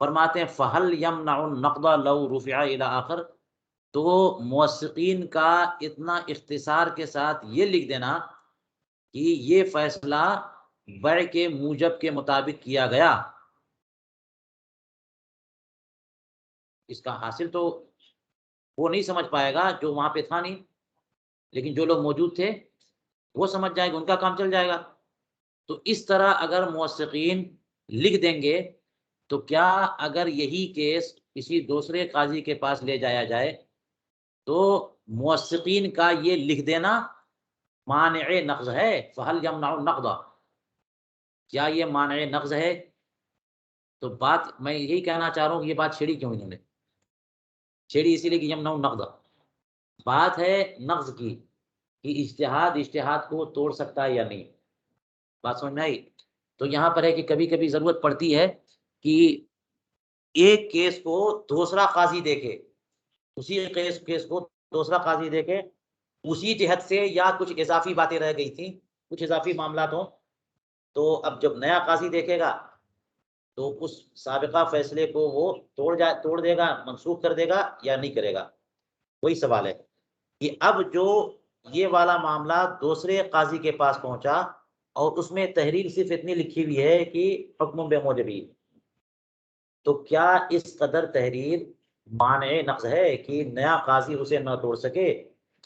فرماتے ہیں فہل یمنع النقض لو رفع الی آخر، تو موثقین کا اتنا اختصار کے ساتھ یہ لکھ دینا کہ یہ فیصلہ بیع کے موجب کے مطابق کیا گیا، اس کا حاصل تو وہ نہیں سمجھ پائے گا جو وہاں پہ تھا نہیں، لیکن جو لوگ موجود تھے وہ سمجھ جائے گا، ان کا کام چل جائے گا۔ تو اس طرح اگر موثقین لکھ دیں گے تو کیا اگر یہی کیس کسی دوسرے قاضی کے پاس لے جایا جائے تو موثقین کا یہ لکھ دینا مانع نقض ہے؟ فہل یمنع النقض، کیا یہ مانع نقض ہے؟ تو بات میں یہی کہنا چاہ رہا ہوں کہ یہ بات چھیڑی کیوں انہوں نے؟ چھیڑی اسی لیے کہ یمنع النقض بات ہے نقض کی، کہ اجتہاد کو توڑ سکتا ہے یا نہیں، بات سمجھ میں آئی؟ تو یہاں پر ہے کہ کبھی کبھی ضرورت پڑتی ہے کہ ایک کیس کو دوسرا قاضی دیکھے، اسی کیس کو دوسرا قاضی دیکھے، اسی جہت سے یا کچھ اضافی باتیں رہ گئی تھیں، کچھ اضافی معاملات ہوں، تو اب جب نیا قاضی دیکھے گا تو اس سابقہ فیصلے کو وہ توڑ دے گا، منسوخ کر دے گا یا نہیں کرے گا، وہی سوال ہے کہ اب جو یہ والا معاملہ دوسرے قاضی کے پاس پہنچا اور اس میں تحریر صرف اتنی لکھی ہوئی ہے کہ حکم بے موجبی، تو کیا اس قدر تحریر مانع نقض ہے کہ نیا قاضی اسے نہ توڑ سکے؟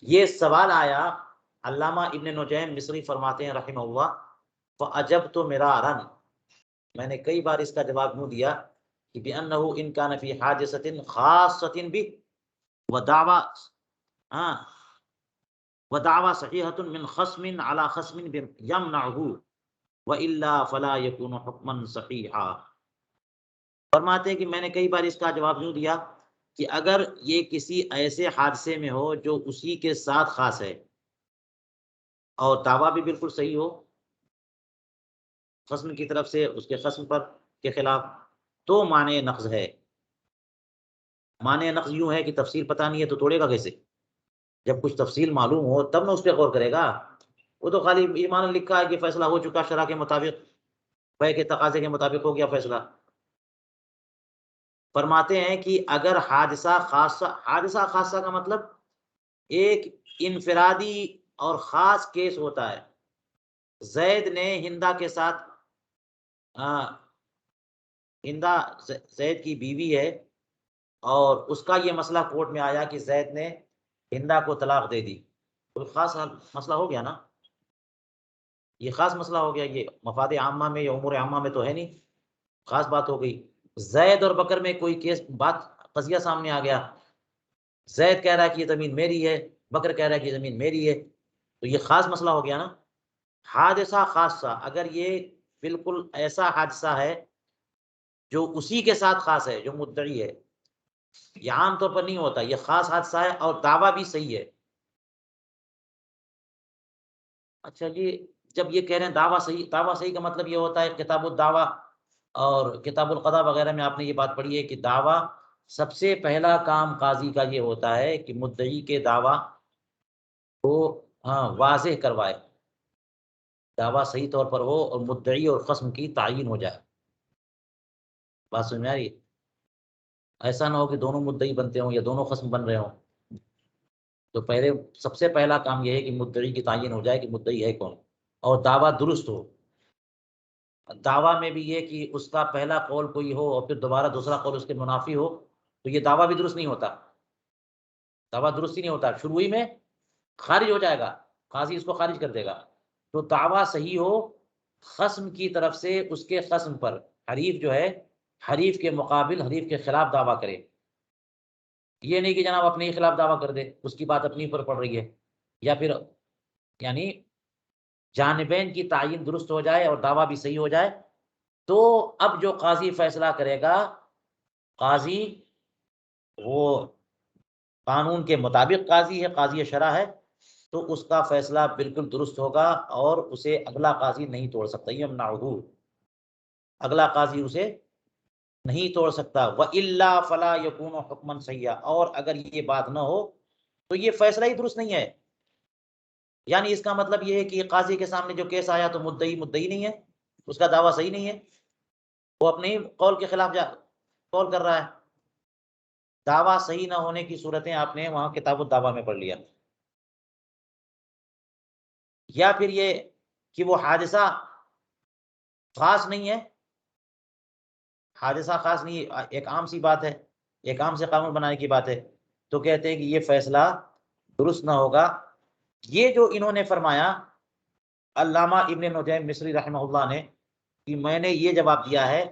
یہ سوال آیا۔ علامہ ابن نجیم مصری فرماتے ہیں رحمہ اللہ فَأَجَبْتُ مِرَارًا، میں نے کئی بار اس کا جواب یوں دیا کہ بِأَنَّهُ إِنْ كَانَ فِي حَاجَةٍ خَاصَّةٍ بِهِ وَدَعْوَى صَحِيحَةٌ مِنْ خَصْمٍ عَلَى خَصْمٍ يَمْنَعُهُ وَإِلَّا فَلَا يَكُونُ حُكْمًا صَحِيحًا۔ فرماتے ہیں کہ میں نے کئی بار اس کا جواب یوں دیا کہ اگر یہ کسی ایسے حادثے میں ہو جو اسی کے ساتھ خاص ہے اور دعویٰ بھی بالکل صحیح ہو خصم کی طرف سے اس کے خصم پر کے خلاف، تو مانع نقض ہے۔ مانع نقض یوں ہے کہ تفصیل پتہ نہیں ہے تو توڑے گا کیسے؟ جب کچھ تفصیل معلوم ہو تب نہ اس پہ غور کرے گا، وہ تو خالی ایمان لکھا ہے کہ فیصلہ ہو چکا شرع کے مطابق، بیع کے تقاضے کے مطابق ہو گیا فیصلہ۔ فرماتے ہیں کہ اگر حادثہ خاصہ کا مطلب ایک انفرادی اور خاص کیس ہوتا ہے، زید نے ہندا کے ساتھ، ہندا زید کی بیوی ہے اور اس کا یہ مسئلہ کورٹ میں آیا کہ زید نے ہندا کو طلاق دے دی، کوئی خاص مسئلہ ہو گیا نا، یہ خاص مسئلہ ہو گیا، یہ مفاد عامہ میں یا امور عامہ میں تو ہے نہیں، خاص بات ہو گئی۔ زید اور بکر میں کوئی کیس قضیہ سامنے آ گیا، زید کہہ رہا ہے کہ یہ زمین میری ہے، بکر کہہ رہا ہے کہ یہ زمین میری ہے، تو یہ خاص مسئلہ ہو گیا نا۔ حادثہ خاصہ، اگر یہ بالکل ایسا حادثہ ہے جو اسی کے ساتھ خاص ہے، جو مدعی ہے، یہ عام طور پر نہیں ہوتا، یہ خاص حادثہ ہے اور دعویٰ بھی صحیح ہے۔ اچھا جی، جب یہ کہہ رہے ہیں دعویٰ صحیح کا مطلب یہ ہوتا ہے کتاب الدعویٰ اور کتاب القضاء وغیرہ میں آپ نے یہ بات پڑھی ہے کہ دعویٰ سب سے پہلا کام قاضی کا یہ ہوتا ہے کہ مدعی کے دعویٰ کو واضح کروائے، دعویٰ صحیح طور پر ہو اور مدعی اور خصم کی تعین ہو جائے۔ بات سمجھ میں آ رہی ہے؟ ایسا نہ ہو کہ دونوں مدعی بنتے ہوں یا دونوں خصم بن رہے ہوں، تو سب سے پہلا کام یہ ہے کہ مدعی کی تعین ہو جائے کہ مدعی ہے کون، اور دعویٰ درست ہو۔ دعویٰ میں بھی یہ کہ اس کا پہلا قول کوئی ہو اور پھر دوبارہ دوسرا قول اس کے منافی ہو، تو یہ دعویٰ بھی درست نہیں ہوتا، دعویٰ درست ہی نہیں ہوتا، شروع ہی میں خارج ہو جائے گا، قاضی اس کو خارج کر دے گا۔ تو دعویٰ صحیح ہو، خصم کی طرف سے اس کے خصم پر، حریف جو ہے حریف کے مقابل حریف کے خلاف دعویٰ کرے، یہ نہیں کہ جناب اپنے ہی خلاف دعویٰ کر دے، اس کی بات اپنی پر پڑ رہی ہے، یا پھر یعنی جانبین کی تعین درست ہو جائے اور دعویٰ بھی صحیح ہو جائے، تو اب جو قاضی فیصلہ کرے گا، قاضی وہ قانون کے مطابق قاضی ہے، قاضی شرع ہے، تو اس کا فیصلہ بالکل درست ہوگا اور اسے اگلا قاضی نہیں توڑ سکتا، یمنعہ، اگلا قاضی اسے نہیں توڑ سکتا۔ وَإِلَّا فَلَا يَكُونُ حُكْمًا صَحِيحًا، اور اگر یہ بات نہ ہو تو یہ فیصلہ ہی درست نہیں ہے، یعنی اس کا مطلب یہ ہے کہ قاضی کے سامنے جو کیس آیا تو مدعی نہیں ہے، اس کا دعویٰ صحیح نہیں ہے، وہ اپنے ہی قول کے خلاف قول کر رہا ہے، دعویٰ صحیح نہ ہونے کی صورتیں آپ نے وہاں کتاب الدعویٰ میں پڑھ لیا، یا پھر یہ کہ وہ حادثہ خاص نہیں ہے، حادثہ خاص نہیں ہے، ایک عام سی بات ہے، ایک عام سے قانون بنانے کی بات ہے، تو کہتے ہیں کہ یہ فیصلہ درست نہ ہوگا۔ یہ جو انہوں نے فرمایا علامہ ابن نجیم مصری رحمہ اللہ نے، کہ میں نے یہ جواب دیا ہے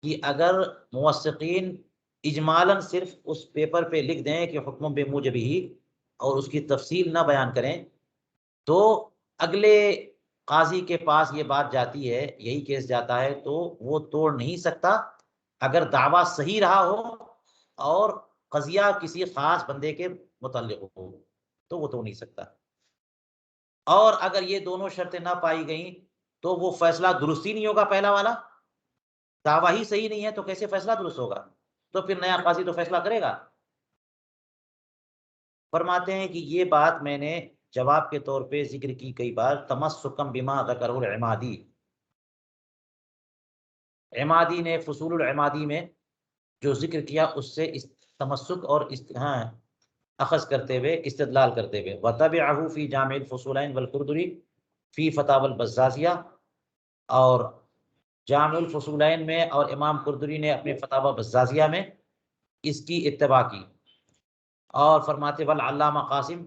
کہ اگر موثقین اجمالاً صرف اس پیپر پہ لکھ دیں کہ حکم بموجبہ اور اس کی تفصیل نہ بیان کریں، تو اگلے قاضی کے پاس یہ بات جاتی ہے، یہی کیس جاتا ہے، تو وہ توڑ نہیں سکتا اگر دعویٰ صحیح رہا ہو اور قضیہ کسی خاص بندے کے متعلق ہو، تو وہ توڑ نہیں سکتا۔ اور اگر یہ دونوں شرطیں نہ پائی گئیں تو وہ فیصلہ درست ہی نہیں ہوگا، پہلا والا دعویٰ ہی صحیح نہیں ہے تو کیسے فیصلہ درست ہوگا؟ تو پھر نیا قاضی تو فیصلہ کرے گا۔ فرماتے ہیں کہ یہ بات میں نے جواب کے طور پہ ذکر کی کئی بار، تمسکم بما ذکرہ العمادی، عمادی نے فصول العمادی میں جو ذکر کیا اس سے تمسک اور اخذ کرتے ہوئے، استدلال کرتے ہوئے، وتبعہ فی جامع الفصولین والقردری فی فتاوی البزازیہ، اور جامع الفصولین میں اور امام قردری نے اپنے فتاوی بزازیہ میں اس کی اتباع کی۔ اور فرماتے والعلامہ قاسم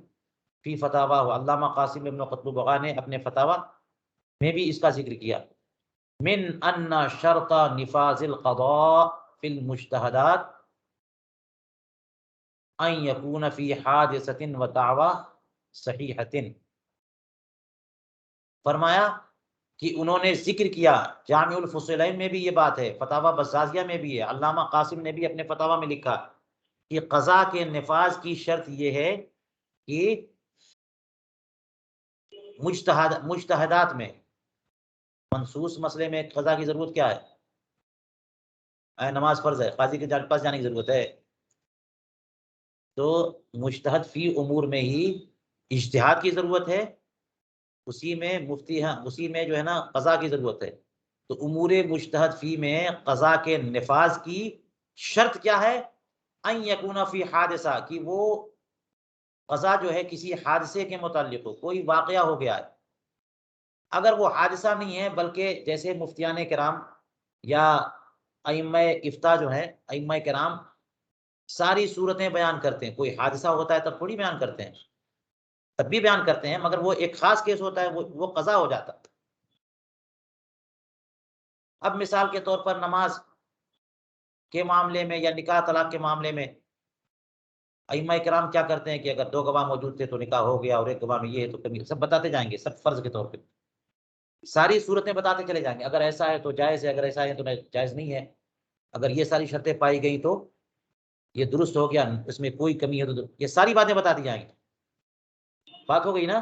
فی فتاوی، علامہ قاسم ابن قطب نے اپنے فتاوی میں بھی اس کا ذکر کیا، من ان شرط نفاذ القضاء فی المجتہدات ان یکون فی حادثۃ و دعوی صحیحۃ۔ فرمایا کہ انہوں نے ذکر کیا، جامع الفصولین میں بھی یہ بات ہے، فتاوی بزازیہ میں بھی ہے، علامہ قاسم نے بھی اپنے فتاوی میں لکھا کہ قضاء کے نفاذ کی شرط یہ ہے کہ مجتہدات میں، منصوص مسئلے میں قضاء کی ضرورت کیا ہے؟ نماز فرض ہے، قاضی کے پاس جانے کی ضرورت ہے، تو مجتہد فی امور میں ہی اجتہاد کی ضرورت ہے، اسی میں مفتی اسی میں جو ہے نا قضاء کی ضرورت ہے۔ تو امور مجتہد فی میں قضاء کے نفاذ کی شرط کیا ہے؟ ان یکون فی حادثہ، کہ وہ قضاء جو ہے کسی حادثے کے متعلق ہو، کوئی واقعہ ہو گیا ہے۔ اگر وہ حادثہ نہیں ہے بلکہ جیسے مفتیان کرام یا ائمہ افتاء جو ہیں، ائمہ کرام ساری صورتیں بیان کرتے ہیں، کوئی حادثہ ہوتا ہے تب تھوڑی بیان کرتے ہیں، تب بھی بیان کرتے ہیں، مگر وہ ایک خاص کیس ہوتا ہے، وہ قضا ہو جاتا۔ اب مثال کے طور پر نماز کے معاملے میں یا نکاح طلاق کے معاملے میں ائمہ کرام کیا کرتے ہیں کہ اگر دو گواہ موجود تھے تو نکاح ہو گیا، اور ایک گواہ میں یہ ہے تو کمی، سب بتاتے جائیں گے، سب فرض کے طور پہ ساری صورتیں بتاتے چلے جائیں گے، اگر ایسا ہے تو جائز ہے، اگر ایسا ہے تو جائز نہیں ہے، اگر یہ ساری شرطیں پائی گئی تو یہ درست ہو گیا، اس میں کوئی کمی ہے تو یہ ساری باتیں بتاتی جائیں گی، بات ہو گئی نا۔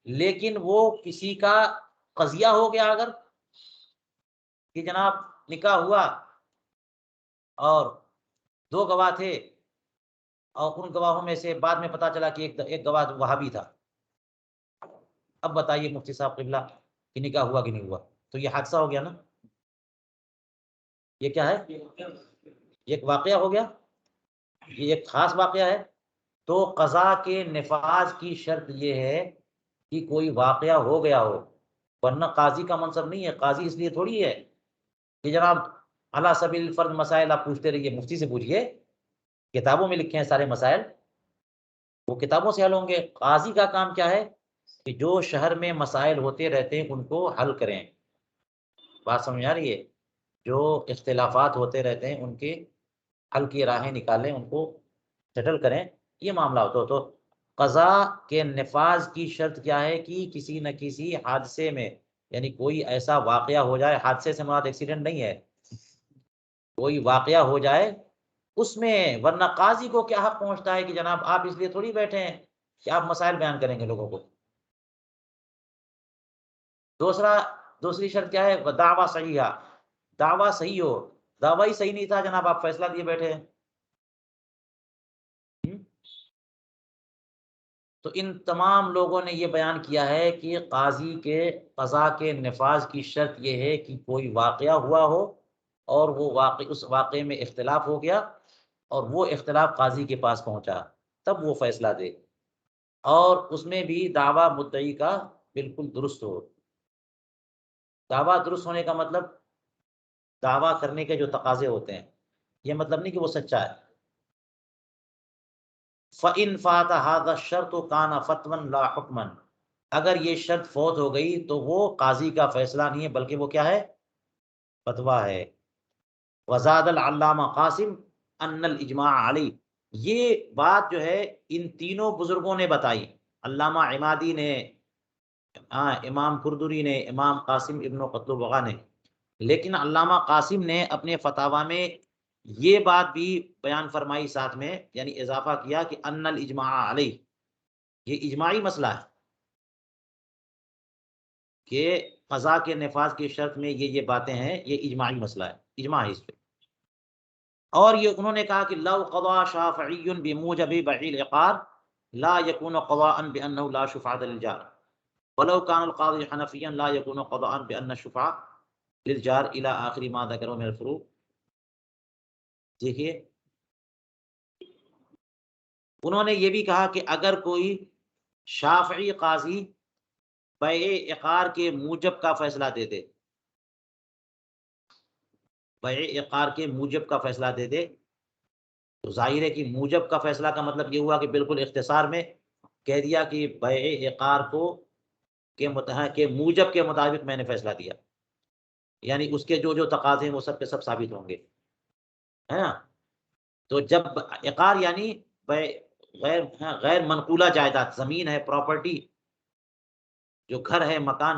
لیکن وہ کسی کا قضیہ ہو گیا اگر کہ جناب نکاح ہوا اور دو گواہ تھے، اور ان گواہوں میں سے بعد میں پتا چلا کہ ایک گواہ وہابی تھا، اب بتائیے مفتی صاحب قبلہ کہ نکاح ہوا کہ نہیں ہوا؟ تو یہ حادثہ ہو گیا نا، یہ کیا ہے؟ یہ ایک واقعہ ہو گیا، یہ ایک خاص واقعہ ہے۔ تو قضاء کے نفاذ کی شرط یہ ہے کہ کوئی واقعہ ہو گیا ہو، ورنہ قاضی کا منصب نہیں ہے، قاضی اس لیے تھوڑی ہے کہ جناب علی سبیل الفرض مسائل آپ پوچھتے رہیے، مفتی سے پوچھیے، کتابوں میں لکھے ہیں سارے مسائل، وہ کتابوں سے حل ہوں گے۔ قاضی کا کام کیا ہے کہ جو شہر میں مسائل ہوتے رہتے ہیں ان کو حل کریں، بات سمجھ آ رہی ہے؟ جو اختلافات ہوتے رہتے ہیں ان کے حل کی راہیں نکالیں، ان کو سیٹل کریں، یہ معاملہ ہوتا ہو۔ تو قضاء کے نفاذ کی شرط کیا ہے کہ کسی نہ کسی حادثے میں، یعنی کوئی ایسا واقعہ ہو جائے، حادثے سے مراد ایکسیڈنٹ نہیں ہے، کوئی واقعہ ہو جائے اس میں، ورنہ قاضی کو کیا حق پہنچتا ہے کہ جناب آپ اس لیے تھوڑی بیٹھے ہیں کہ آپ مسائل بیان کریں گے لوگوں کو۔ دوسری شرط کیا ہے؟ دعویٰ صحیح ہے، دعویٰ صحیح ہو، دعویٰ ہی صحیح نہیں تھا جناب آپ فیصلہ دیے بیٹھے ہیں۔ تو ان تمام لوگوں نے یہ بیان کیا ہے کہ قاضی کے قضاء کے نفاذ کی شرط یہ ہے کہ کوئی واقعہ ہوا ہو اور وہ اس واقعے میں اختلاف ہو گیا اور وہ اختلاف قاضی کے پاس پہنچا، تب وہ فیصلہ دے، اور اس میں بھی دعویٰ مدعی کا بالکل درست ہو۔ دعویٰ درست ہونے کا مطلب دعویٰ کرنے کے جو تقاضے ہوتے ہیں، یہ مطلب نہیں کہ وہ سچا ہے۔ فَإِنْ فَاتَ هَذَا الشَّرْطُ كَانَ فَتْوًا لَا حُكْمًا، اگر یہ شرط فوت ہو گئی تو وہ قاضی کا فیصلہ نہیں ہے بلکہ وہ کیا ہے؟ فتویٰ ہے۔ وزاد العلامہ قاسم ان الاجماع علی، یہ بات جو ہے ان تینوں بزرگوں نے بتائی، علامہ عمادی نے، امام قردری نے، امام قاسم ابن قتل وغا نے، لیکن علامہ قاسم نے اپنے فتاویٰ میں یہ بات بھی بیان فرمائی ساتھ میں، یعنی اضافہ کیا کہ ان الاجماع علی، یہ اجماعی مسئلہ ہے کہ قضاء کے نفاذ کی شرط میں یہ باتیں ہیں، یہ اجماعی مسئلہ ہے، اجماع ہے اس پہ۔ اور یہ انہوں نے کہا کہ لو قضا شافعی بموجب بیع العقار لا يكون قضاء بانه لا شفعة للجار ولو كان القاضي حنفيا لا يكون قضاء بان الشفعة للجار الى آخر ما ذکروا من الفروع۔ دیکھیے انہوں نے یہ بھی کہا کہ اگر کوئی شافعی قاضی بیع عقار کے موجب کا فیصلہ دے دے، بیع عقار کے موجب کا فیصلہ دے دے، تو ظاہر ہے کہ موجب کا فیصلہ کا مطلب یہ ہوا کہ بالکل اختصار میں کہہ دیا کہ بیع عقار کے موجب کے مطابق میں نے فیصلہ دیا، یعنی اس کے جو تقاضے ہیں وہ سب کے سب ثابت ہوں گے، ہے نا؟ تو جب عقار یعنی غیر منقولہ جائیداد، زمین ہے، پراپرٹی، جو گھر ہے، مکان